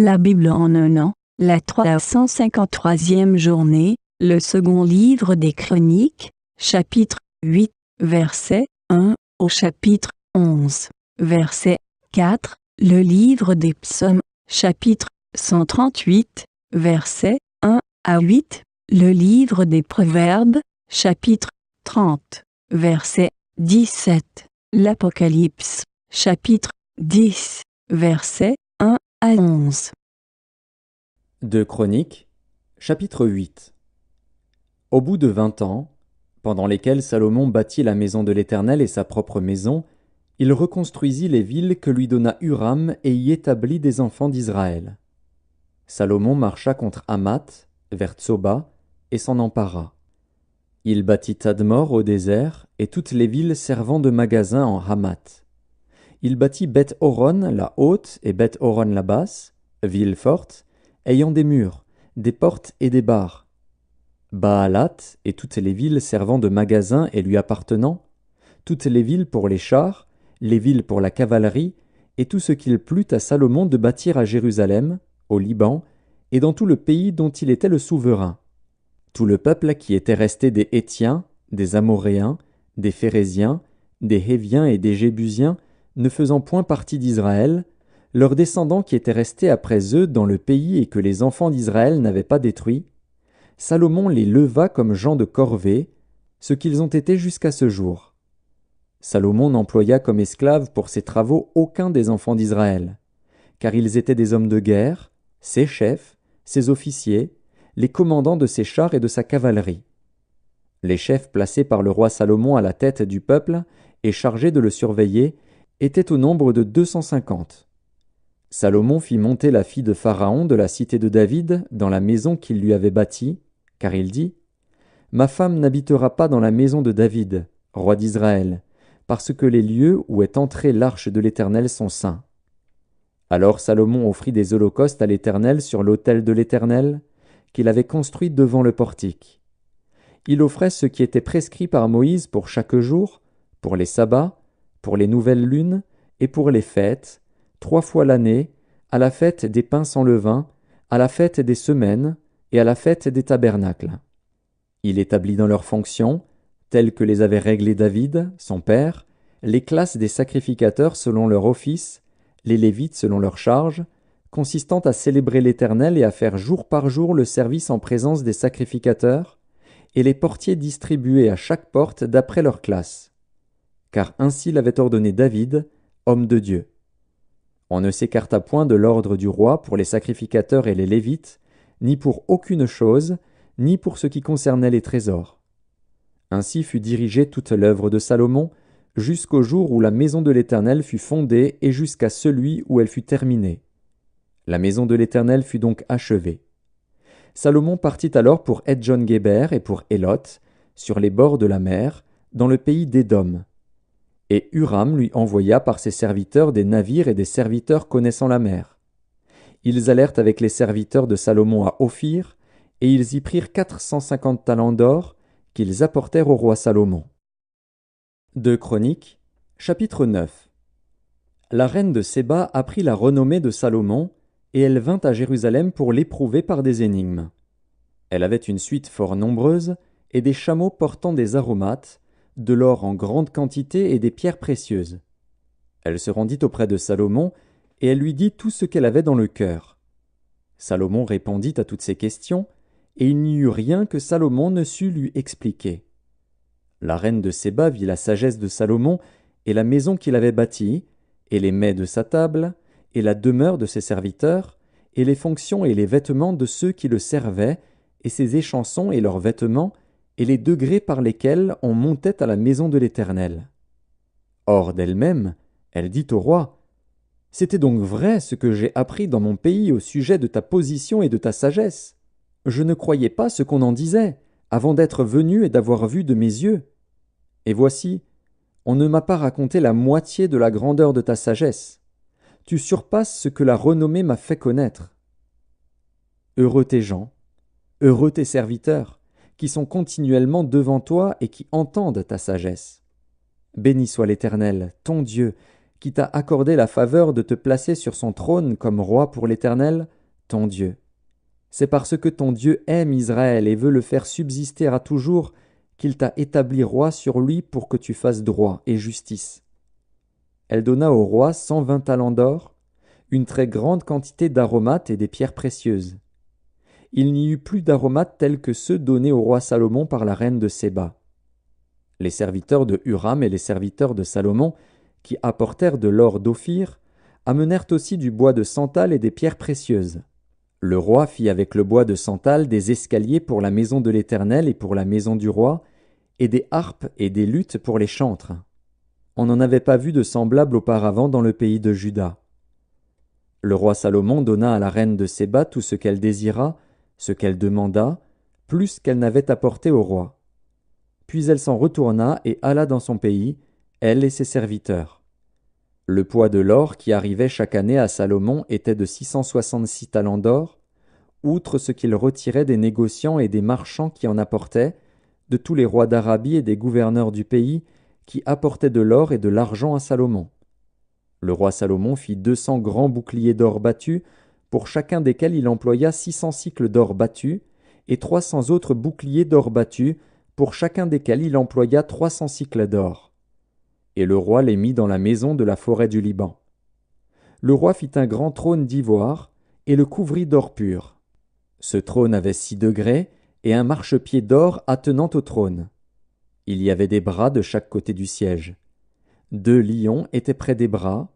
La Bible en un an, la 353e journée, le second livre des Chroniques, chapitre 8, verset 1 au chapitre 11, verset 4, le livre des Psaumes, chapitre 138, verset 1 à 8, le livre des Proverbes, chapitre 30, verset 17, l'Apocalypse, chapitre 10, verset 1 à 11. 2 Chroniques, chapitre 8. Au bout de 20 ans, pendant lesquels Salomon bâtit la maison de l'Éternel et sa propre maison, il reconstruisit les villes que lui donna Huram et y établit des enfants d'Israël. Salomon marcha contre Hamath, vers Tsoba, et s'en empara. Il bâtit Tadmor au désert et toutes les villes servant de magasins en Hamath. Il bâtit Beth-Horon la haute et Beth-Horon la basse, villes fortes, ayant des murs, des portes et des barres. Baalat et toutes les villes servant de magasins et lui appartenant, toutes les villes pour les chars, les villes pour la cavalerie, et tout ce qu'il plut à Salomon de bâtir à Jérusalem, au Liban, et dans tout le pays dont il était le souverain. Tout le peuple qui était resté des Hétiens, des Amoréens, des Phéréziens, des Héviens et des Jébusiens, ne faisant point partie d'Israël, leurs descendants qui étaient restés après eux dans le pays et que les enfants d'Israël n'avaient pas détruit, Salomon les leva comme gens de corvée, ce qu'ils ont été jusqu'à ce jour. Salomon n'employa comme esclaves pour ses travaux aucun des enfants d'Israël, car ils étaient des hommes de guerre, ses chefs, ses officiers, les commandants de ses chars et de sa cavalerie. Les chefs placés par le roi Salomon à la tête du peuple et chargés de le surveiller étaient au nombre de 250. Salomon fit monter la fille de Pharaon de la cité de David dans la maison qu'il lui avait bâtie, car il dit « Ma femme n'habitera pas dans la maison de David, roi d'Israël, parce que les lieux où est entrée l'arche de l'Éternel sont saints. » Alors Salomon offrit des holocaustes à l'Éternel sur l'autel de l'Éternel, qu'il avait construit devant le portique. Il offrait ce qui était prescrit par Moïse pour chaque jour, pour les sabbats, pour les nouvelles lunes et pour les fêtes, 3 fois l'année, à la fête des pains sans levain, à la fête des semaines et à la fête des tabernacles. Il établit dans leurs fonctions, telles que les avait réglées David, son père, les classes des sacrificateurs selon leur office, les Lévites selon leur charge, consistant à célébrer l'Éternel et à faire jour par jour le service en présence des sacrificateurs, et les portiers distribués à chaque porte d'après leur classe. Car ainsi l'avait ordonné David, homme de Dieu. On ne s'écarta point de l'ordre du roi pour les sacrificateurs et les Lévites, ni pour aucune chose, ni pour ce qui concernait les trésors. Ainsi fut dirigée toute l'œuvre de Salomon, jusqu'au jour où la maison de l'Éternel fut fondée et jusqu'à celui où elle fut terminée. La maison de l'Éternel fut donc achevée. Salomon partit alors pour Edjon-Guéber et pour Élot, sur les bords de la mer, dans le pays d'Édom. Et Huram lui envoya par ses serviteurs des navires et des serviteurs connaissant la mer. Ils allèrent avec les serviteurs de Salomon à Ophir, et ils y prirent 450 talents d'or, qu'ils apportèrent au roi Salomon. 2 Chroniques, chapitre 9. La reine de Séba apprit la renommée de Salomon, et elle vint à Jérusalem pour l'éprouver par des énigmes. Elle avait une suite fort nombreuse, et des chameaux portant des aromates, de l'or en grande quantité et des pierres précieuses. Elle se rendit auprès de Salomon, et elle lui dit tout ce qu'elle avait dans le cœur. Salomon répondit à toutes ses questions, et il n'y eut rien que Salomon ne sût lui expliquer. La reine de Séba vit la sagesse de Salomon, et la maison qu'il avait bâtie, et les mets de sa table, et la demeure de ses serviteurs, et les fonctions et les vêtements de ceux qui le servaient, et ses échansons et leurs vêtements, et les degrés par lesquels on montait à la maison de l'Éternel. Or d'elle-même, elle dit au roi, « C'était donc vrai ce que j'ai appris dans mon pays au sujet de ta position et de ta sagesse. Je ne croyais pas ce qu'on en disait, avant d'être venu et d'avoir vu de mes yeux. Et voici, on ne m'a pas raconté la moitié de la grandeur de ta sagesse. Tu surpasses ce que la renommée m'a fait connaître. Heureux tes gens, heureux tes serviteurs, qui sont continuellement devant toi et qui entendent ta sagesse. Béni soit l'Éternel, ton Dieu, qui t'a accordé la faveur de te placer sur son trône comme roi pour l'Éternel, ton Dieu. C'est parce que ton Dieu aime Israël et veut le faire subsister à toujours qu'il t'a établi roi sur lui pour que tu fasses droit et justice. Elle donna au roi 120 talents d'or, une très grande quantité d'aromates et des pierres précieuses. Il n'y eut plus d'aromates tels que ceux donnés au roi Salomon par la reine de Séba. Les serviteurs de Huram et les serviteurs de Salomon, qui apportèrent de l'or d'Ophir, amenèrent aussi du bois de santal et des pierres précieuses. Le roi fit avec le bois de santal des escaliers pour la maison de l'Éternel et pour la maison du roi, et des harpes et des luttes pour les chantres. On n'en avait pas vu de semblable auparavant dans le pays de Juda. Le roi Salomon donna à la reine de Séba tout ce qu'elle désira, ce qu'elle demanda, plus qu'elle n'avait apporté au roi. Puis elle s'en retourna et alla dans son pays, elle et ses serviteurs. Le poids de l'or qui arrivait chaque année à Salomon était de 666 talents d'or, outre ce qu'il retirait des négociants et des marchands qui en apportaient, de tous les rois d'Arabie et des gouverneurs du pays, qui apportaient de l'or et de l'argent à Salomon. Le roi Salomon fit 200 grands boucliers d'or battus, pour chacun desquels il employa 600 cycles d'or battus, et 300 autres boucliers d'or battus, pour chacun desquels il employa 300 cycles d'or. Et le roi les mit dans la maison de la forêt du Liban. Le roi fit un grand trône d'ivoire, et le couvrit d'or pur. Ce trône avait 6 degrés, et un marchepied d'or attenant au trône. Il y avait des bras de chaque côté du siège. 2 lions étaient près des bras,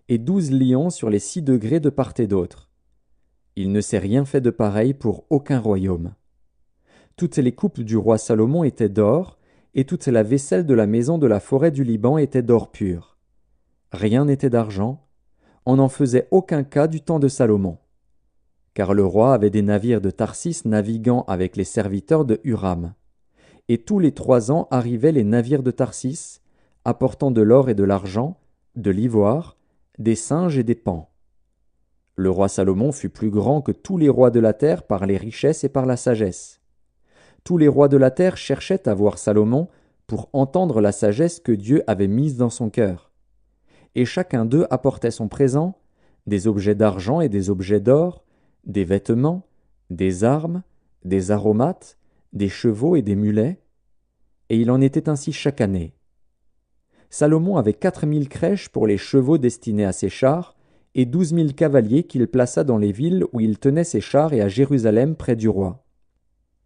et 12 lions sur les 6 degrés de part et d'autre. Il ne s'est rien fait de pareil pour aucun royaume. Toutes les coupes du roi Salomon étaient d'or, et toute la vaisselle de la maison de la forêt du Liban était d'or pur. Rien n'était d'argent, on n'en faisait aucun cas du temps de Salomon. Car le roi avait des navires de Tarsis naviguant avec les serviteurs de Huram. Et tous les 3 ans arrivaient les navires de Tarsis, apportant de l'or et de l'argent, de l'ivoire, des singes et des paons. Le roi Salomon fut plus grand que tous les rois de la terre par les richesses et par la sagesse. Tous les rois de la terre cherchaient à voir Salomon pour entendre la sagesse que Dieu avait mise dans son cœur. Et chacun d'eux apportait son présent, des objets d'argent et des objets d'or, des vêtements, des armes, des aromates, des chevaux et des mulets, et il en était ainsi chaque année. Salomon avait 4000 crèches pour les chevaux destinés à ses chars, et 12 000 cavaliers qu'il plaça dans les villes où il tenait ses chars et à Jérusalem près du roi.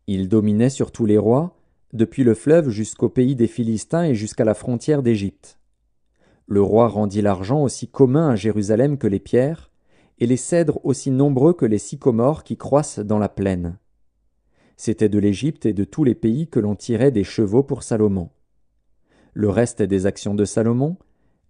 Il dominait sur tous les rois, depuis le fleuve jusqu'au pays des Philistins et jusqu'à la frontière d'Égypte. Le roi rendit l'argent aussi commun à Jérusalem que les pierres, et les cèdres aussi nombreux que les sycomores qui croissent dans la plaine. C'était de l'Égypte et de tous les pays que l'on tirait des chevaux pour Salomon. Le reste des actions de Salomon,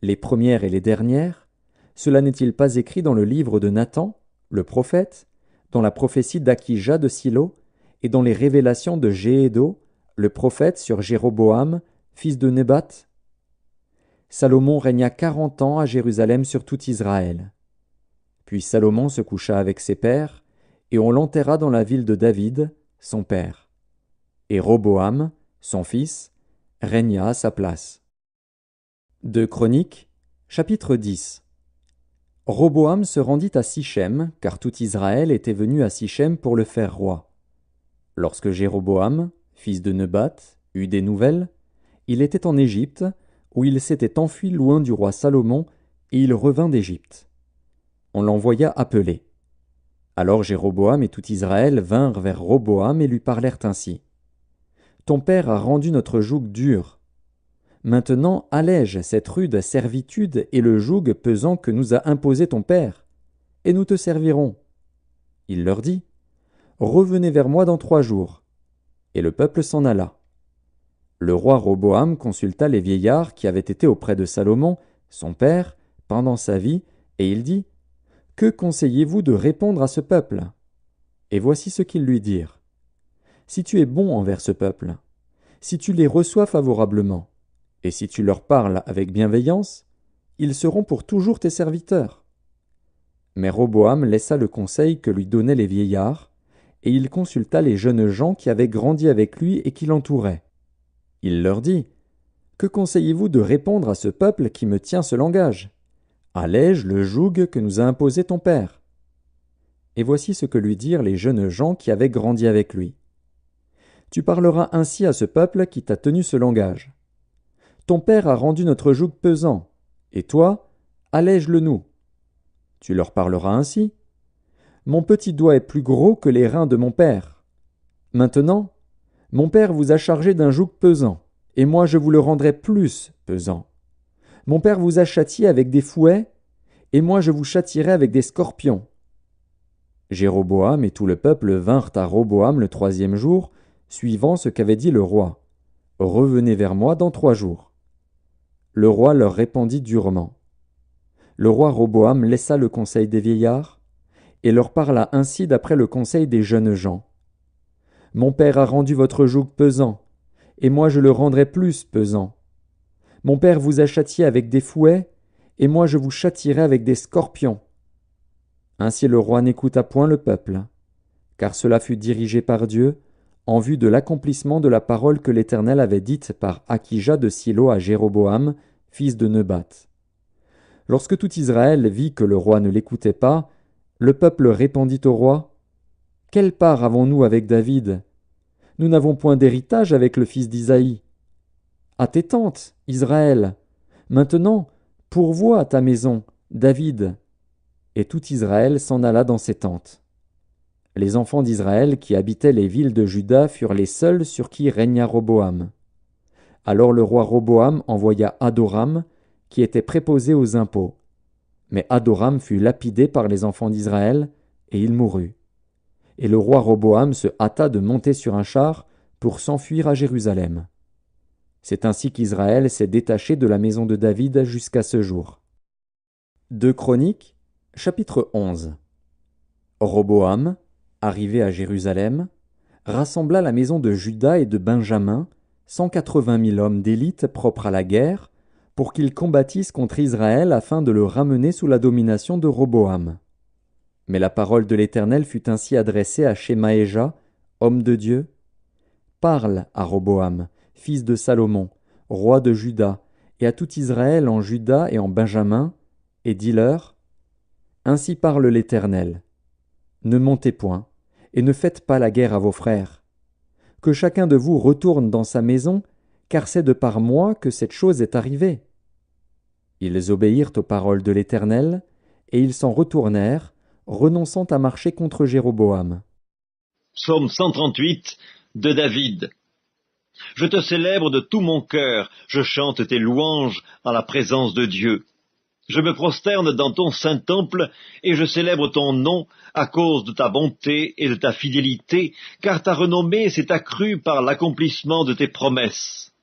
les premières et les dernières, cela n'est-il pas écrit dans le livre de Nathan, le prophète, dans la prophétie d'Akija de Silo, et dans les révélations de Jéhédo, le prophète sur Jéroboam, fils de Nebat? Salomon régna 40 ans à Jérusalem sur tout Israël. Puis Salomon se coucha avec ses pères, et on l'enterra dans la ville de David, son père. Et Roboam, son fils, régna à sa place. 2 Chroniques, chapitre 10. Roboam se rendit à Sichem, car tout Israël était venu à Sichem pour le faire roi. Lorsque Jéroboam, fils de Nebat, eut des nouvelles, il était en Égypte, où il s'était enfui loin du roi Salomon, et il revint d'Égypte. On l'envoya appeler. Alors Jéroboam et tout Israël vinrent vers Roboam et lui parlèrent ainsi. « Ton père a rendu notre joug dur. Maintenant allège cette rude servitude et le joug pesant que nous a imposé ton père, et nous te servirons. » Il leur dit, « Revenez vers moi dans 3 jours. » Et le peuple s'en alla. Le roi Roboam consulta les vieillards qui avaient été auprès de Salomon, son père, pendant sa vie, et il dit, « Que conseillez-vous de répondre à ce peuple ?» Et voici ce qu'ils lui dirent. « Si tu es bon envers ce peuple, si tu les reçois favorablement, et si tu leur parles avec bienveillance, ils seront pour toujours tes serviteurs. » Mais Roboam laissa le conseil que lui donnaient les vieillards, et il consulta les jeunes gens qui avaient grandi avec lui et qui l'entouraient. Il leur dit, « Que conseillez-vous de répondre à ce peuple qui me tient ce langage ? allège le joug que nous a imposé ton père. » Et voici ce que lui dirent les jeunes gens qui avaient grandi avec lui. « Tu parleras ainsi à ce peuple qui t'a tenu ce langage. Ton père a rendu notre joug pesant, et toi, allège-le nous. Tu leur parleras ainsi. Mon petit doigt est plus gros que les reins de mon père. Maintenant, mon père vous a chargé d'un joug pesant, et moi je vous le rendrai plus pesant. Mon père vous a châtié avec des fouets, et moi je vous châtierai avec des scorpions. » Jéroboam et tout le peuple vinrent à Roboam le 3e jour, suivant ce qu'avait dit le roi. « Revenez vers moi dans 3 jours. » Le roi leur répondit durement. Le roi Roboam laissa le conseil des vieillards, et leur parla ainsi d'après le conseil des jeunes gens. « Mon père a rendu votre joug pesant, et moi je le rendrai plus pesant. Mon père vous a châtié avec des fouets, et moi je vous châtierai avec des scorpions. » Ainsi le roi n'écouta point le peuple, car cela fut dirigé par Dieu, en vue de l'accomplissement de la parole que l'Éternel avait dite par Akija de Silo à Jéroboam, fils de Nebat. Lorsque tout Israël vit que le roi ne l'écoutait pas, le peuple répondit au roi: « Quelle part avons-nous avec David? Nous n'avons point d'héritage avec le fils d'Isaïe. À tes tentes, Israël. Maintenant, pourvois ta maison, David. » Et tout Israël s'en alla dans ses tentes. Les enfants d'Israël qui habitaient les villes de Juda furent les seuls sur qui régna Roboam. Alors le roi Roboam envoya Adoram, qui était préposé aux impôts. Mais Adoram fut lapidé par les enfants d'Israël, et il mourut. Et le roi Roboam se hâta de monter sur un char pour s'enfuir à Jérusalem. C'est ainsi qu'Israël s'est détaché de la maison de David jusqu'à ce jour. 2 Chroniques, chapitre 11. Roboam, arrivé à Jérusalem, rassembla la maison de Juda et de Benjamin, 180 000 hommes d'élite propres à la guerre, pour qu'ils combattissent contre Israël afin de le ramener sous la domination de Roboam. Mais la parole de l'Éternel fut ainsi adressée à Shemaéja, homme de Dieu. « Parle à Roboam, fils de Salomon, roi de Juda, et à tout Israël en Juda et en Benjamin, et dis-leur: Ainsi parle l'Éternel. Ne montez point, et ne faites pas la guerre à vos frères. Que chacun de vous retourne dans sa maison, car c'est de par moi que cette chose est arrivée. » Ils obéirent aux paroles de l'Éternel, et ils s'en retournèrent, renonçant à marcher contre Jéroboam. Psaume 138 de David. Je te célèbre de tout mon cœur, je chante tes louanges en la présence de Dieu. Je me prosterne dans ton saint temple, et je célèbre ton nom à cause de ta bonté et de ta fidélité, car ta renommée s'est accrue par l'accomplissement de tes promesses.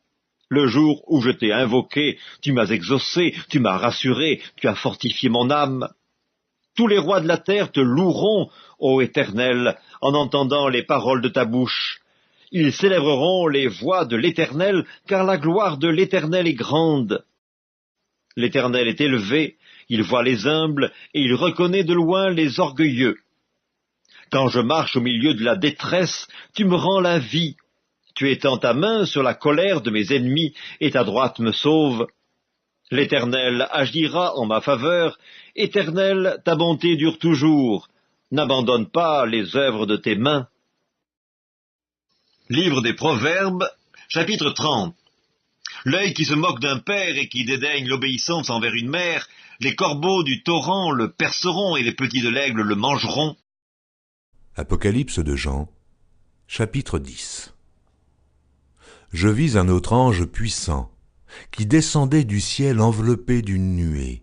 Le jour où je t'ai invoqué, tu m'as exaucé, tu m'as rassuré, tu as fortifié mon âme. Tous les rois de la terre te loueront, ô Éternel, en entendant les paroles de ta bouche. Ils célébreront les voies de l'Éternel, car la gloire de l'Éternel est grande. L'Éternel est élevé, il voit les humbles, et il reconnaît de loin les orgueilleux. Quand je marche au milieu de la détresse, tu me rends la vie. Tu étends ta main sur la colère de mes ennemis, et ta droite me sauve. L'Éternel agira en ma faveur. Éternel, ta bonté dure toujours. N'abandonne pas les œuvres de tes mains. Livre des Proverbes, chapitre 30. L'œil qui se moque d'un père et qui dédaigne l'obéissance envers une mère, les corbeaux du torrent le perceront et les petits de l'aigle le mangeront. Apocalypse de Jean, chapitre 10. Je vis un autre ange puissant, qui descendait du ciel enveloppé d'une nuée.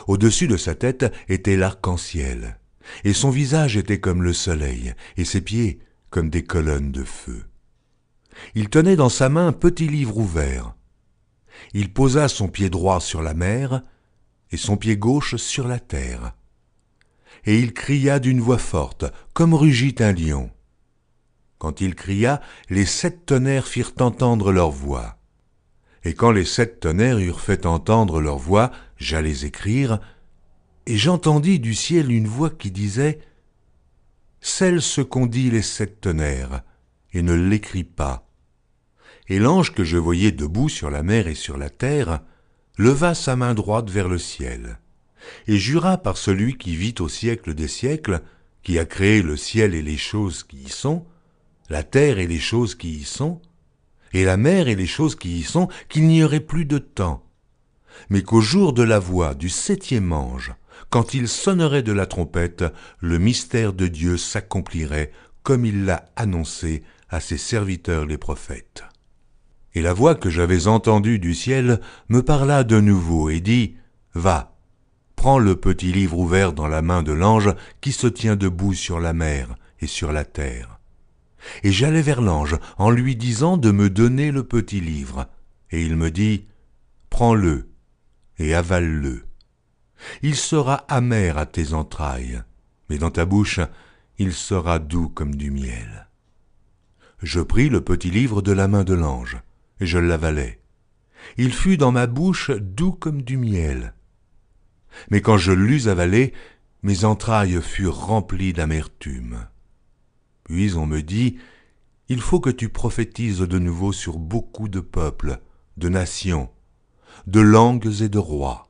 Au-dessus de sa tête était l'arc-en-ciel, et son visage était comme le soleil, et ses pieds comme des colonnes de feu. Il tenait dans sa main un petit livre ouvert. Il posa son pied droit sur la mer, et son pied gauche sur la terre. Et il cria d'une voix forte, comme rugit un lion. Quand il cria, les 7 tonnerres firent entendre leur voix. Et quand les 7 tonnerres eurent fait entendre leur voix, j'allais écrire, et j'entendis du ciel une voix qui disait « Scelle ce qu'ont dit les 7 tonnerres, et ne l'écris pas. » Et l'ange que je voyais debout sur la mer et sur la terre leva sa main droite vers le ciel. et jura par celui qui vit au siècle des siècles, qui a créé le ciel et les choses qui y sont, la terre et les choses qui y sont, et la mer et les choses qui y sont, qu'il n'y aurait plus de temps, mais qu'au jour de la voix du 7e ange, quand il sonnerait de la trompette, le mystère de Dieu s'accomplirait comme il l'a annoncé à ses serviteurs les prophètes. Et la voix que j'avais entendue du ciel me parla de nouveau et dit « Va, prends le petit livre ouvert dans la main de l'ange qui se tient debout sur la mer et sur la terre. » Et j'allai vers l'ange en lui disant de me donner le petit livre. Et il me dit « Prends-le et avale-le. Il sera amer à tes entrailles, mais dans ta bouche, il sera doux comme du miel. » Je pris le petit livre de la main de l'ange, et je l'avalai. Il fut dans ma bouche doux comme du miel. Mais quand je l'eus avalé, mes entrailles furent remplies d'amertume. Puis on me dit, « Il faut que tu prophétises de nouveau sur beaucoup de peuples, de nations, de langues et de rois. »